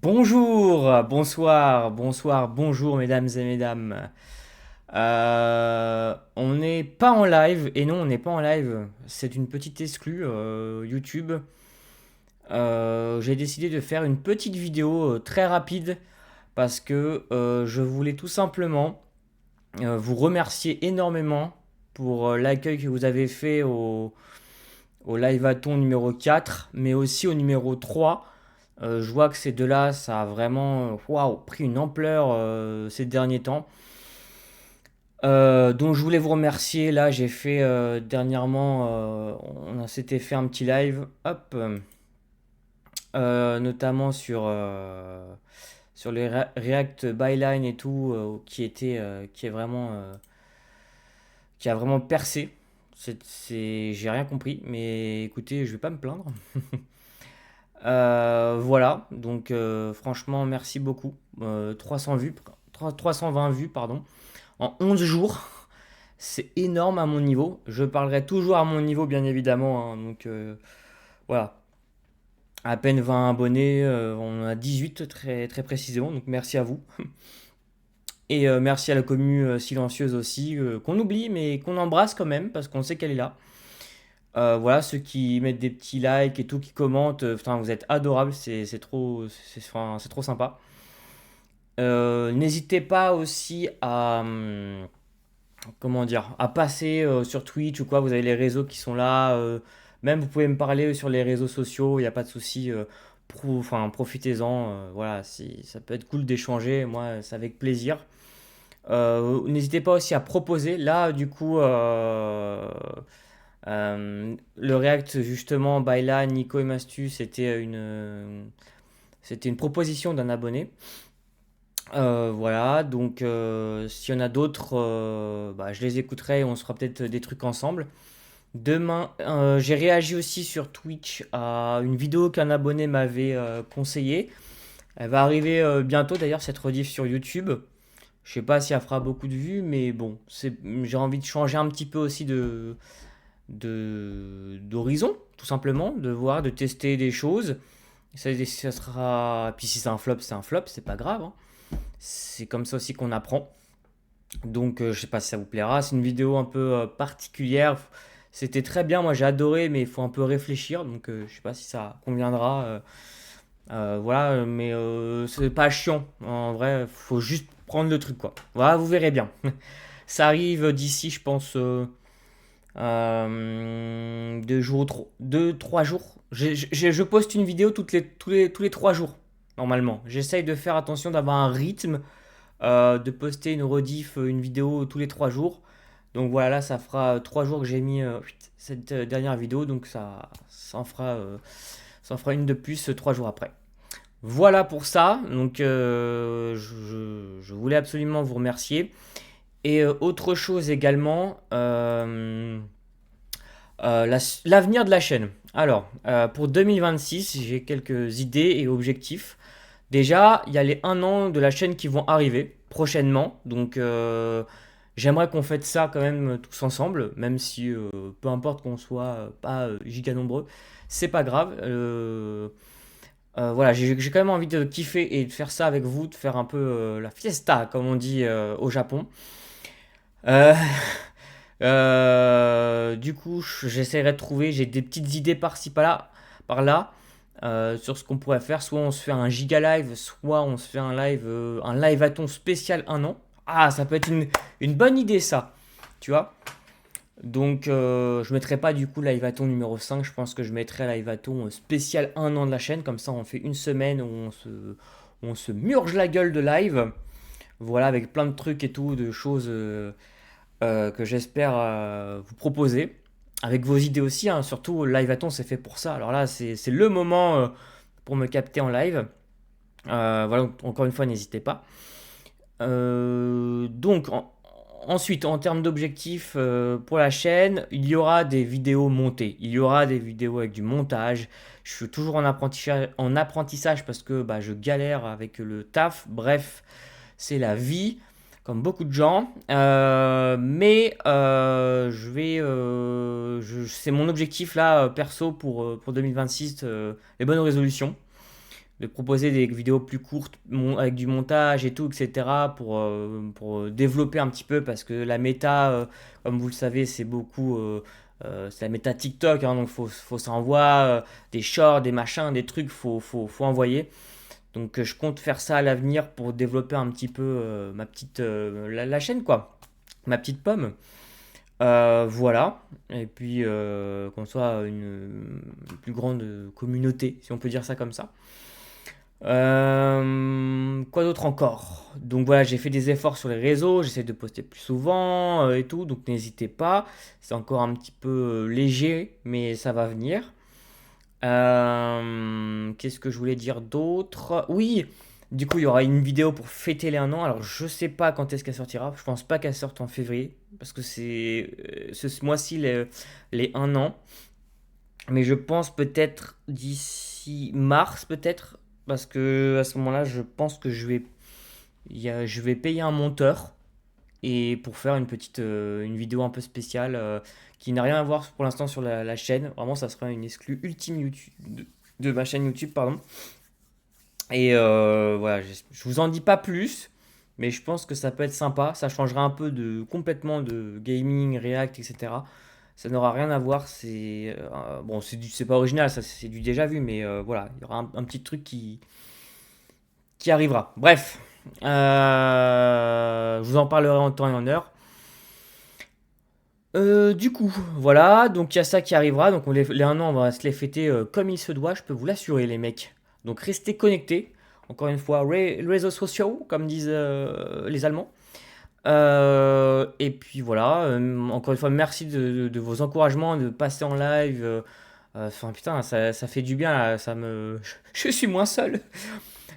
Bonjour, bonsoir, bonsoir, bonjour mesdames et mesdames. On n'est pas en live, et non, on n'est pas en live. C'est une petite exclue YouTube. J'ai décidé de faire une petite vidéo très rapide parce que je voulais tout simplement vous remercier énormément pour l'accueil que vous avez fait au Live-A-Thon numéro 4, mais aussi au numéro 3. Je vois que ces deux-là, ça a vraiment waouh, pris une ampleur ces derniers temps. Donc je voulais vous remercier. Là, j'ai fait dernièrement, on s'était fait un petit live, hop, notamment sur les React Byline et tout, qui a vraiment percé. J'ai rien compris, mais écoutez, je vais pas me plaindre. Voilà, donc franchement, merci beaucoup. 300 vues, 320 vues, pardon, en 11 jours. C'est énorme à mon niveau. Je parlerai toujours à mon niveau, bien évidemment, hein. Donc voilà, à peine 20 abonnés, on en a 18 très, très précisément. Donc merci à vous. Et merci à la commu silencieuse aussi, qu'on oublie, mais qu'on embrasse quand même, parce qu'on sait qu'elle est là. Voilà, ceux qui mettent des petits likes et tout, qui commentent, enfin, vous êtes adorables, enfin, c'est trop sympa. N'hésitez pas aussi à, comment dire, à passer sur Twitch ou quoi, vous avez les réseaux qui sont là. Même vous pouvez me parler sur les réseaux sociaux, il n'y a pas de souci. Enfin, profitez-en. Voilà, ça peut être cool d'échanger. Moi, c'est avec plaisir. N'hésitez pas aussi à proposer. Là, du coup, le React, justement, Byla, Nico et Mastu, c'était une proposition d'un abonné. Voilà, donc s'il y en a d'autres, bah, je les écouterai et on se fera peut-être des trucs ensemble. Demain, j'ai réagi aussi sur Twitch à une vidéo qu'un abonné m'avait conseillée. Elle va arriver bientôt d'ailleurs, cette rediff sur YouTube. Je sais pas si elle fera beaucoup de vues, mais bon, j'ai envie de changer un petit peu aussi d'horizon, tout simplement, de voir, de tester des choses. Ça sera. Puis si c'est un flop, c'est pas grave, hein. C'est comme ça aussi qu'on apprend. Donc je sais pas si ça vous plaira. C'est une vidéo un peu particulière. C'était très bien, moi j'ai adoré, mais il faut un peu réfléchir. Donc je sais pas si ça conviendra. Voilà, mais c'est pas chiant. En vrai, faut juste prendre le truc quoi. Voilà, vous verrez bien. Ça arrive d'ici, je pense, 2, 3 jours. Je poste une vidéo tous les 3 jours, normalement. J'essaye de faire attention d'avoir un rythme, de poster une rediff, une vidéo tous les 3 jours. Donc voilà, là, ça fera 3 jours que j'ai mis cette dernière vidéo, donc ça en fera une de plus 3 jours après. Voilà pour ça. Donc je voulais absolument vous remercier. Et autre chose également, l'avenir de la chaîne. Alors, pour 2026, j'ai quelques idées et objectifs. Déjà, il y a les 1 an de la chaîne qui vont arriver prochainement. Donc, j'aimerais qu'on fête ça quand même tous ensemble, même si peu importe qu'on soit pas giga nombreux, c'est pas grave. Voilà, j'ai quand même envie de kiffer et de faire ça avec vous, de faire un peu la fiesta, comme on dit au Japon. Euh, du coup, j'essaierai de trouver, j'ai des petites idées par-ci par-là, sur ce qu'on pourrait faire. Soit on se fait un giga live, soit on se fait un live à ton spécial 1 an. Ah, ça peut être une bonne idée ça, tu vois. Donc, je mettrai pas du coup live à ton numéro 5. Je pense que je mettrai live à ton spécial 1 an de la chaîne. Comme ça, on fait une semaine où on se murge la gueule de live. Voilà, avec plein de trucs et tout, de choses que j'espère vous proposer. Avec vos idées aussi, hein. Surtout Live Aton, c'est fait pour ça. Alors là, c'est le moment pour me capter en live. Voilà, encore une fois, n'hésitez pas. Donc, ensuite, en termes d'objectifs pour la chaîne, il y aura des vidéos montées. Il y aura des vidéos avec du montage. Je suis toujours en apprentissage parce que bah, je galère avec le taf. Bref, c'est la vie, comme beaucoup de gens. Mais c'est mon objectif là, perso, pour 2026, les bonnes résolutions. de proposer des vidéos plus courtes avec du montage et tout, etc. Pour développer un petit peu parce que la méta, comme vous le savez, c'est beaucoup. C'est la méta TikTok, hein, donc faut s'envoyer des shorts, des machins, des trucs, faut envoyer. Donc je compte faire ça à l'avenir pour développer un petit peu ma petite la chaîne quoi, ma petite pomme. Voilà. Et puis qu'on soit une plus grande communauté, si on peut dire ça comme ça. Quoi d'autre encore? Donc voilà, j'ai fait des efforts sur les réseaux, j'essaie de poster plus souvent et tout, donc n'hésitez pas. C'est encore un petit peu léger, mais ça va venir. Qu'est-ce que je voulais dire d'autre? Oui, du coup, il y aura une vidéo pour fêter les 1 an. Alors, je sais pas quand est-ce qu'elle sortira. Je pense pas qu'elle sorte en février, parce que c'est ce mois-ci les 1 an. Mais je pense peut-être d'ici mars, peut-être, parce que à ce moment-là, je pense que je vais payer un monteur et pour faire une petite une vidéo un peu spéciale qui n'a rien à voir pour l'instant sur la chaîne. Vraiment, ça sera une exclue ultime YouTube de ma chaîne YouTube, pardon. Et voilà, je vous en dis pas plus, mais je pense que ça peut être sympa. Ça changera un peu de complètement de gaming, React, etc. Ça n'aura rien à voir. C'est bon, c'est pas original, ça c'est du déjà vu, mais voilà, il y aura un petit truc qui arrivera. Bref, je vous en parlerai en temps et en heure. Du coup, voilà, donc il y a ça qui arrivera. Donc les 1 an, on va se les fêter comme il se doit, je peux vous l'assurer, les mecs. Donc restez connectés. Encore une fois, réseaux sociaux, comme disent les Allemands. Et puis voilà, encore une fois, merci de vos encouragements, de passer en live. Enfin, putain, ça fait du bien, là, ça me... Je suis moins seul.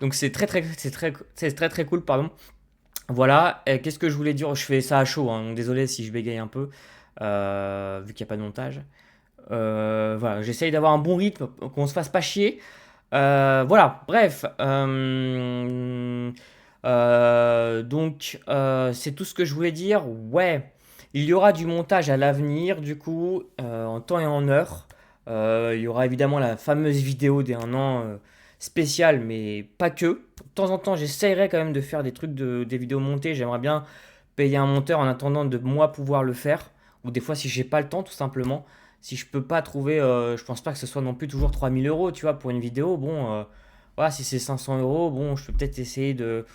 Donc c'est très très cool, pardon. Voilà, et qu'est-ce que je voulais dire? Je fais ça à chaud, hein, donc désolé si je bégaye un peu, vu qu'il n'y a pas de montage. Voilà, j'essaye d'avoir un bon rythme, qu'on se fasse pas chier. Voilà, bref. Donc, c'est tout ce que je voulais dire. Ouais, il y aura du montage à l'avenir, du coup, en temps et en heure. Il y aura évidemment la fameuse vidéo des 1 an spéciale, mais pas que. De temps en temps, j'essayerai quand même de faire des trucs, des vidéos montées. J'aimerais bien payer un monteur en attendant de moi pouvoir le faire. Ou des fois, si j'ai pas le temps, tout simplement. Si je peux pas trouver, je pense pas que ce soit non plus toujours 3 000 euros, tu vois, pour une vidéo. Bon, voilà, si c'est 500 euros, bon, je peux peut-être essayer de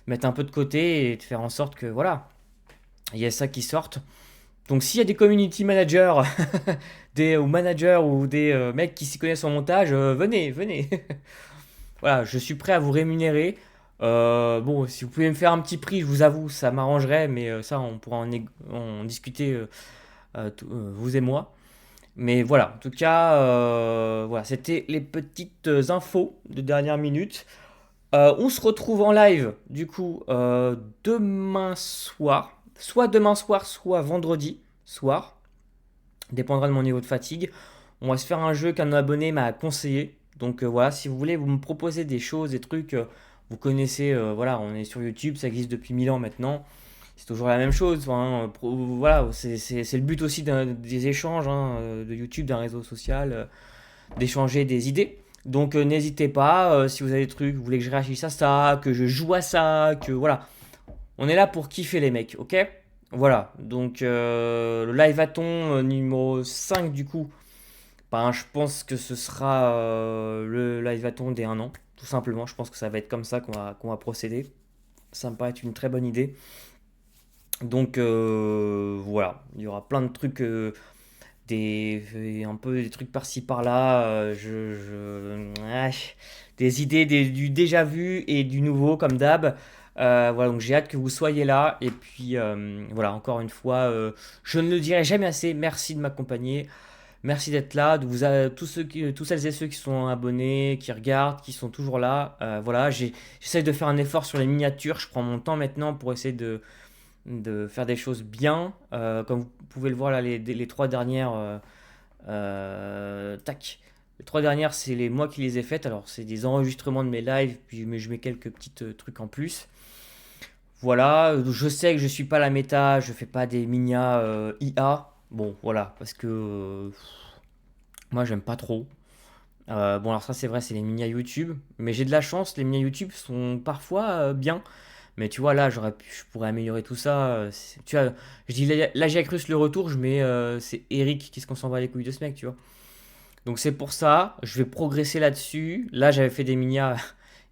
mettre un peu de côté et de faire en sorte que, voilà, il y a ça qui sorte. Donc s'il y a des community managers, ou managers ou des mecs qui s'y connaissent en montage, venez, venez. Voilà, je suis prêt à vous rémunérer. Bon, si vous pouvez me faire un petit prix, je vous avoue, ça m'arrangerait, mais ça, on pourra en discuter, vous et moi. Mais voilà, en tout cas, voilà, c'était les petites infos de dernière minute. On se retrouve en live, du coup, demain soir. Soit demain soir, soit vendredi soir. Dépendra de mon niveau de fatigue. On va se faire un jeu qu'un abonné m'a conseillé. Donc voilà, si vous voulez, vous me proposez des choses, des trucs. Vous connaissez, voilà, on est sur YouTube, ça existe depuis 1000 ans maintenant. C'est toujours la même chose. Enfin, voilà, c'est le but aussi des échanges hein, de YouTube, d'un réseau social, d'échanger des idées. Donc n'hésitez pas, si vous avez des trucs, vous voulez que je réagisse à ça, que je joue à ça, que voilà. On est là pour kiffer les mecs, ok? Voilà, donc le live athon numéro 5 du coup, ben, je pense que ce sera le live athon des 1 an, tout simplement. Je pense que ça va être comme ça qu'on va procéder. Ça me paraît être une très bonne idée. Donc voilà, il y aura plein de trucs, un peu des trucs par-ci par-là, des idées, du déjà vu et du nouveau comme d'hab. Voilà, donc j'ai hâte que vous soyez là. Et puis voilà, encore une fois, je ne le dirai jamais assez. Merci de m'accompagner. Merci d'être là, tous celles et ceux qui sont abonnés, qui regardent, qui sont toujours là. Voilà, j'essaie de faire un effort sur les miniatures. Je prends mon temps maintenant pour essayer de faire des choses bien. Comme vous pouvez le voir là, les 3 dernières, tac. Les 3 dernières, c'est moi qui les ai faites. Alors, c'est des enregistrements de mes lives, puis je mets quelques petits trucs en plus. Voilà, je sais que je suis pas la méta, je fais pas des minia IA. Bon, voilà, parce que moi, j'aime pas trop. Bon, alors ça, c'est vrai, c'est les mini YouTube. Mais j'ai de la chance, les mini YouTube sont parfois bien. Mais tu vois, là, je pourrais améliorer tout ça. Tu vois, je dis là, j'ai Crus le retour, je mets c'est Eric, qu'est-ce qu'on s'en va les couilles de ce mec, tu vois. Donc c'est pour ça, je vais progresser là-dessus. Là, j'avais fait des minia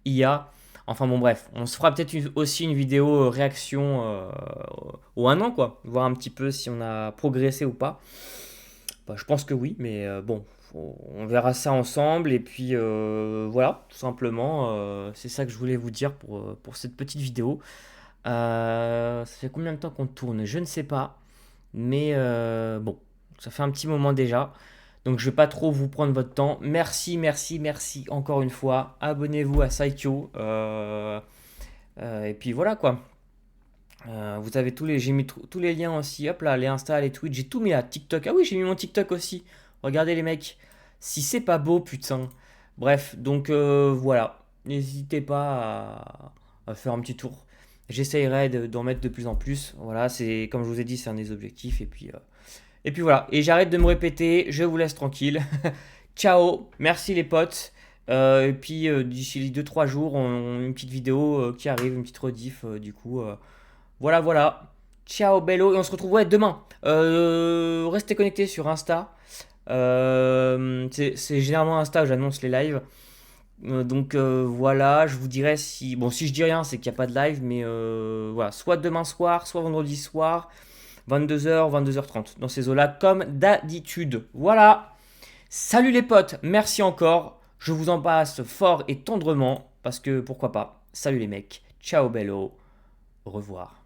IA. Enfin bon, bref, on se fera peut-être aussi une vidéo réaction au 1 an, quoi. Voir un petit peu si on a progressé ou pas. Bah, je pense que oui, mais bon, on verra ça ensemble. Et puis voilà, tout simplement, c'est ça que je voulais vous dire pour cette petite vidéo. Ça fait combien de temps qu'on tourne? Je ne sais pas. Mais bon, ça fait un petit moment déjà. Donc je vais pas trop vous prendre votre temps. Merci, merci, merci encore une fois. Abonnez-vous à Saikyo. Et puis voilà quoi. Vous avez j'ai mis tous les liens aussi. Hop là, les Insta, les Twitch. J'ai tout mis à TikTok. Ah oui, j'ai mis mon TikTok aussi. Regardez les mecs. Si c'est pas beau, putain. Bref, donc voilà. N'hésitez pas à faire un petit tour. J'essayerai d'en mettre de plus en plus. Voilà, c'est comme je vous ai dit, c'est un des objectifs. Et puis voilà. Et j'arrête de me répéter. Je vous laisse tranquille. Ciao. Merci les potes. Et puis d'ici les 2-3 jours, on a une petite vidéo qui arrive, une petite rediff du coup. Voilà, voilà. Ciao, bello. Et on se retrouve ouais, demain. Restez connectés sur Insta. C'est généralement Insta où j'annonce les lives. Donc voilà, je vous dirai si. Bon, si je dis rien, c'est qu'il n'y a pas de live. Mais voilà, soit demain soir, soit vendredi soir, 22h, 22h30. Dans ces eaux-là, comme d'habitude. Voilà. Salut les potes. Merci encore. Je vous embrasse fort et tendrement. Parce que pourquoi pas. Salut les mecs. Ciao, bello. Au revoir.